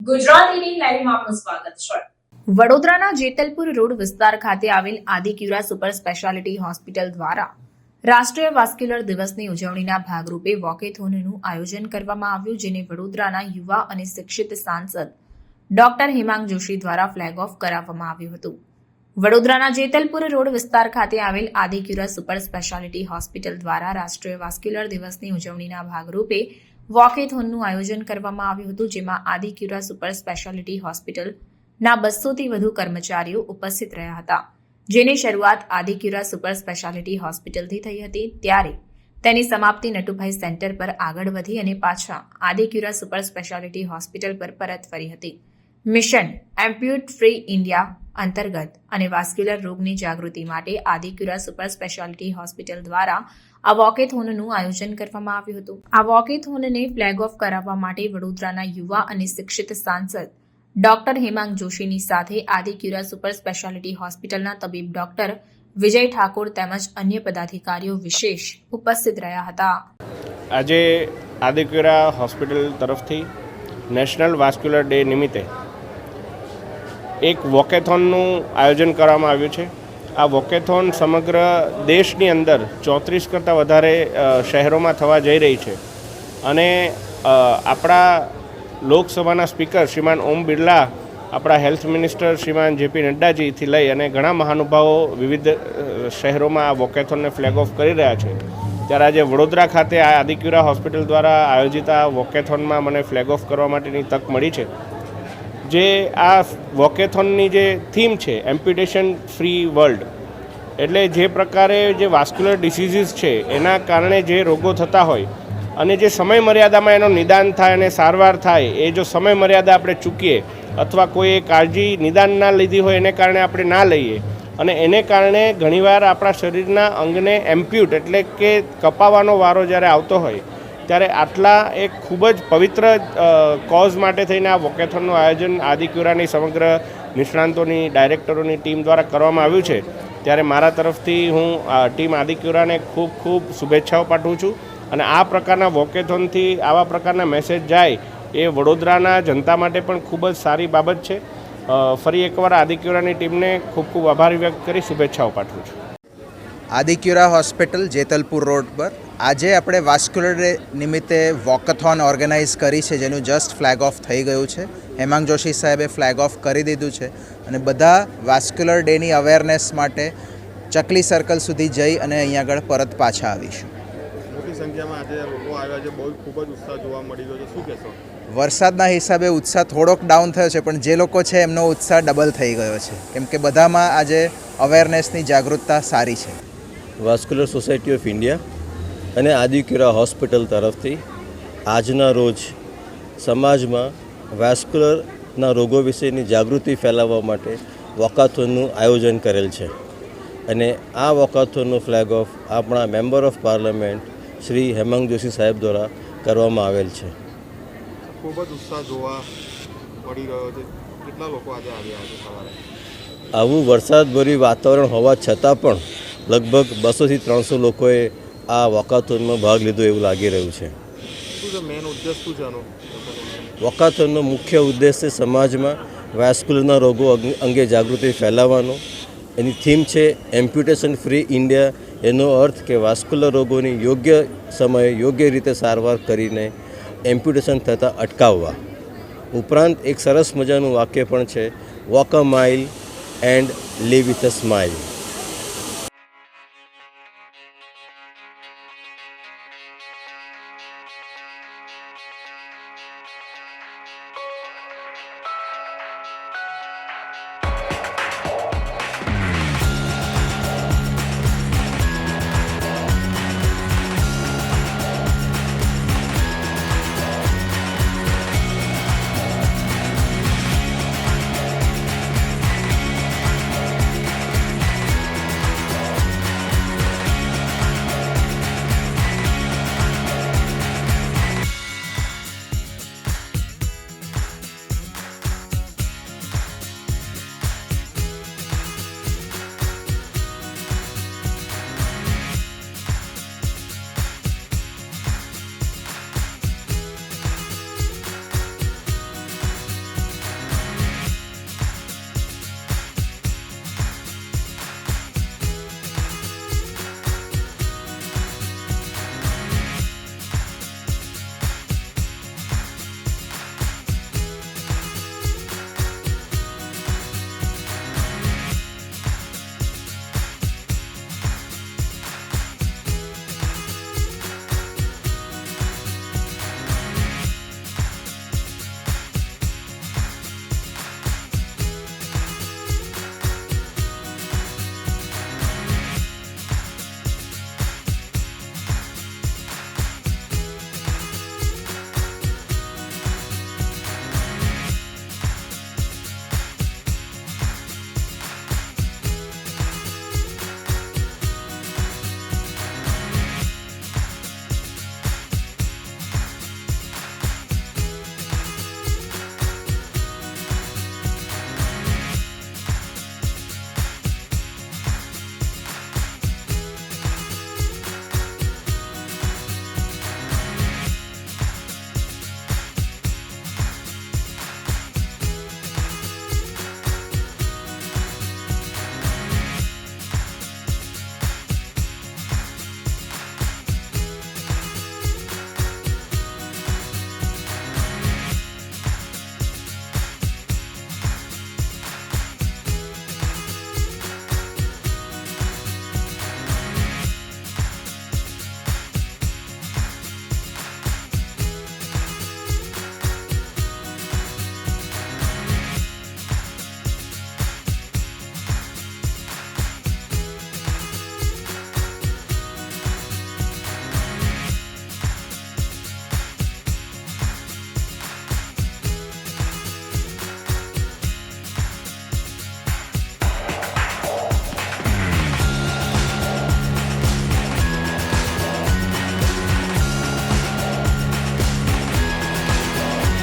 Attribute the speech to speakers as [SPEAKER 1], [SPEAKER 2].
[SPEAKER 1] ગુજરાતીની લાઈવમાં આપનું સ્વાગત છે। વડોદરાના જેતલપુર રોડ વિસ્તાર ખાતે આવેલ આદિક્યુરા સુપર સ્પેશિયાલિટી હોસ્પિટલ દ્વારા રાષ્ટ્રીય વાસ્ક્યુલર દિવસની ઉજવણીના ભાગરૂપે વોકેથોનનું આયોજન કરવામાં આવ્યું, જેને વડોદરાના યુવા અને શિક્ષિત સાંસદ ડોક્ટર હેમાંગ જોશી દ્વારા ફ્લેગ ઓફ કરાવવામાં આવ્યું હતું। વડોદરાના જેતલપુર રોડ વિસ્તાર ખાતે આવેલ આદિક્યુરા સુપર સ્પેશિયાલિટી હોસ્પિટલ દ્વારા રાષ્ટ્રીય વાસ્ક્યુલર દિવસની ઉજવણીના ભાગરૂપે વોકેથોનનું આયોજન કરવામાં આવ્યું હતું, જેમાં આદિક્યુરા સુપર સ્પેશિયાલિટી હોસ્પિટલના 200થી વધુ કર્મચારીઓ ઉપસ્થિત રહ્યા હતા, જેની શરૂઆત આદિક્યુરા સુપર સ્પેશિયાલિટી હોસ્પિટલથી થઈ હતી, ત્યારે તેની સમાપ્તિ નટુભાઈ સેન્ટર પર આગળ વધી અને પાછા આદિક્યુરા સુપર સ્પેશિયાલિટી હોસ્પિટલ પર પરત ફરી હતી। મિશન એમ્પ્યુટ ફ્રી ઇન્ડિયા અંતર્ગત અને વાસ્ક્યુલર રોગની જાગૃતિ માટે આદિક્યુરા સુપર સ્પેશિયાલિટી હોસ્પિટલ દ્વારા આ વોકેથોનનું આયોજન કરવામાં આવ્યું હતું। આ વોકેથોનને ફ્લેગ ઓફ કરાવવા માટે વડોદરાના યુવા અને શિક્ષિત સાંસદ ડોક્ટર હેમાંગ જોશીની સાથે આદિક્યુરા સુપર સ્પેશિયાલિટી હોસ્પિટલના તબીબ ડોક્ટર વિજય ઠાકોર તેમજ અન્ય પદાધિકારીઓ વિશેષ ઉપસ્થિત રહ્યા હતા।
[SPEAKER 2] આજે આદિક્યુરા હોસ્પિટલ તરફથી નેશનલ વાસ્ક્યુલર ડે નિમિત્તે એક વોકેથોનનું આયોજન કરવામાં આવ્યું છે। આ વોકેથોન સમગ્ર દેશની અંદર 34 કરતાં વધારે શહેરોમાં થવા જઈ રહી છે અને આપણા લોકસભાના સ્પીકર શ્રીમાન ઓમ બિરલા, આપણા હેલ્થ મિનિસ્ટર શ્રીમાન જેપી નડ્ડાજીથી લઈ અને ઘણા મહાનુભાવો વિવિધ શહેરોમાં આ વોકેથોનને ફ્લેગ ઓફ કરી રહ્યા છે। ત્યારે આજે વડોદરા ખાતે આ આદિક્યુરા હોસ્પિટલ દ્વારા આયોજિત આ વોકેથોનમાં મને ફ્લેગ ઓફ કરવા માટેની તક મળી છે। જે આ વોકેથોનની જે થીમ છે એમ્પ્યુટેશન ફ્રી વર્લ્ડ, એટલે જે પ્રકારે જે વાસ્ક્યુલર ડિસીઝીસ છે એના કારણે જે રોગો થતા હોય અને જે સમય મર્યાદામાં એનો નિદાન થાય અને સારવાર થાય, એ જો સમય મર્યાદા આપણે ચૂકીએ અથવા કોઈ કાળજી નિદાન ના લીધી હોય એને કારણે આપણે ના લઈએ અને એને કારણે ઘણીવાર આપણા શરીરના અંગને એમ્પ્યુટ એટલે કે કપાવવાનો વારો જ્યારે આવતો હોય ત્યારે આટલા એક ખૂબ જ પવિત્ર કોઝ માટે થઈને આ વોકેથોનનું આયોજન આદિક્યુરાની સમગ્ર નિષ્ણાંતોની ડાયરેક્ટરોની ટીમ દ્વારા કરવામાં આવ્યું છે। ત્યારે મારા તરફથી હું ટીમ આદિક્યુરાને ખૂબ ખૂબ શુભેચ્છાઓ પાઠવું છું અને આ પ્રકારના વોકેથોનથી આવા પ્રકારના મેસેજ જાય એ વડોદરાના જનતા માટે પણ ખૂબ જ સારી બાબત છે। ફરી એકવાર આદિક્યુરાની ટીમને ખૂબ ખૂબ આભાર વ્યક્ત કરી શુભેચ્છાઓ પાઠવું છું।
[SPEAKER 3] આદિક્યુરા હોસ્પિટલ જેતલપુર રોડ પર આજે આપણે વાસ્ક્યુલર ડે નિમિત્તે વોકેથોન ઓર્ગેનાઇઝ કરી છે, જેનું જસ્ટ ફ્લેગ ઓફ થઈ ગયું છે। હેમાંગ જોશી સાહેબે ફ્લેગ ઓફ કરી દીધું છે અને બધા વાસ્ક્યુલર ડેની અવેરનેસ માટે ચકલી સર્કલ સુધી જઈ અને અહીંયા આગળ પરત પાછા આવીશું।
[SPEAKER 4] મોટી સંખ્યામાં આજે લોકો આવ્યા છે, બહુ ખૂબ જ ઉત્સાહ જોવા મળી રહ્યો છે, શું કહેશો?
[SPEAKER 3] વરસાદના હિસાબે ઉત્સાહ થોડોક ડાઉન થયો છે, પણ જે લોકો છે એમનો ઉત્સાહ ડબલ થઈ ગયો છે, કેમ કે બધામાં આજે અવેરનેસની જાગૃતતા સારી છે।
[SPEAKER 5] વાસ્ક્યુલર સોસાયટી ઓફ ઇન્ડિયા અને આદિક્યુરા હોસ્પિટલ તરફથી આજના રોજ સમાજમાં વાસ્ક્યુલરના રોગો વિશેની જાગૃતિ ફેલાવવા માટે વોકાથોનનું આયોજન કરેલ છે અને આ વોકાથોનનું ફ્લેગ ઓફ આપણા member of parliament Shri Hemang Joshi સાહેબ દ્વારા કરવામાં આવેલ છે।
[SPEAKER 4] ખૂબ જ ઉત્સાહ જોવા મળી રહ્યો છે, કેટલા લોકો આજે આવ્યા છે સવારે?
[SPEAKER 5] આવું વરસાદભર્યું વાતાવરણ હોવા છતાં પણ લગભગ 200થી 300 લોકોએ આ વોકાથોનમાં ભાગ લીધો એવું લાગી રહ્યું છે।
[SPEAKER 4] શું છે મેન ઉદ્દેશ શું છે આનો?
[SPEAKER 5] વોકાથોનનો મુખ્ય ઉદ્દેશ છે સમાજમાં વાસ્ક્યુલરના રોગો અંગે જાગૃતિ ફેલાવવાનો। એની થીમ છે એમ્પ્યુટેશન ફ્રી ઇન્ડિયા। એનો અર્થ કે વાસ્ક્યુલર રોગોની યોગ્ય સમયે યોગ્ય રીતે સારવાર કરીને એમ્પ્યુટેશન થતાં અટકાવવા। ઉપરાંત એક સરસ મજાનું વાક્ય પણ છે, walk a mile and live with a smile.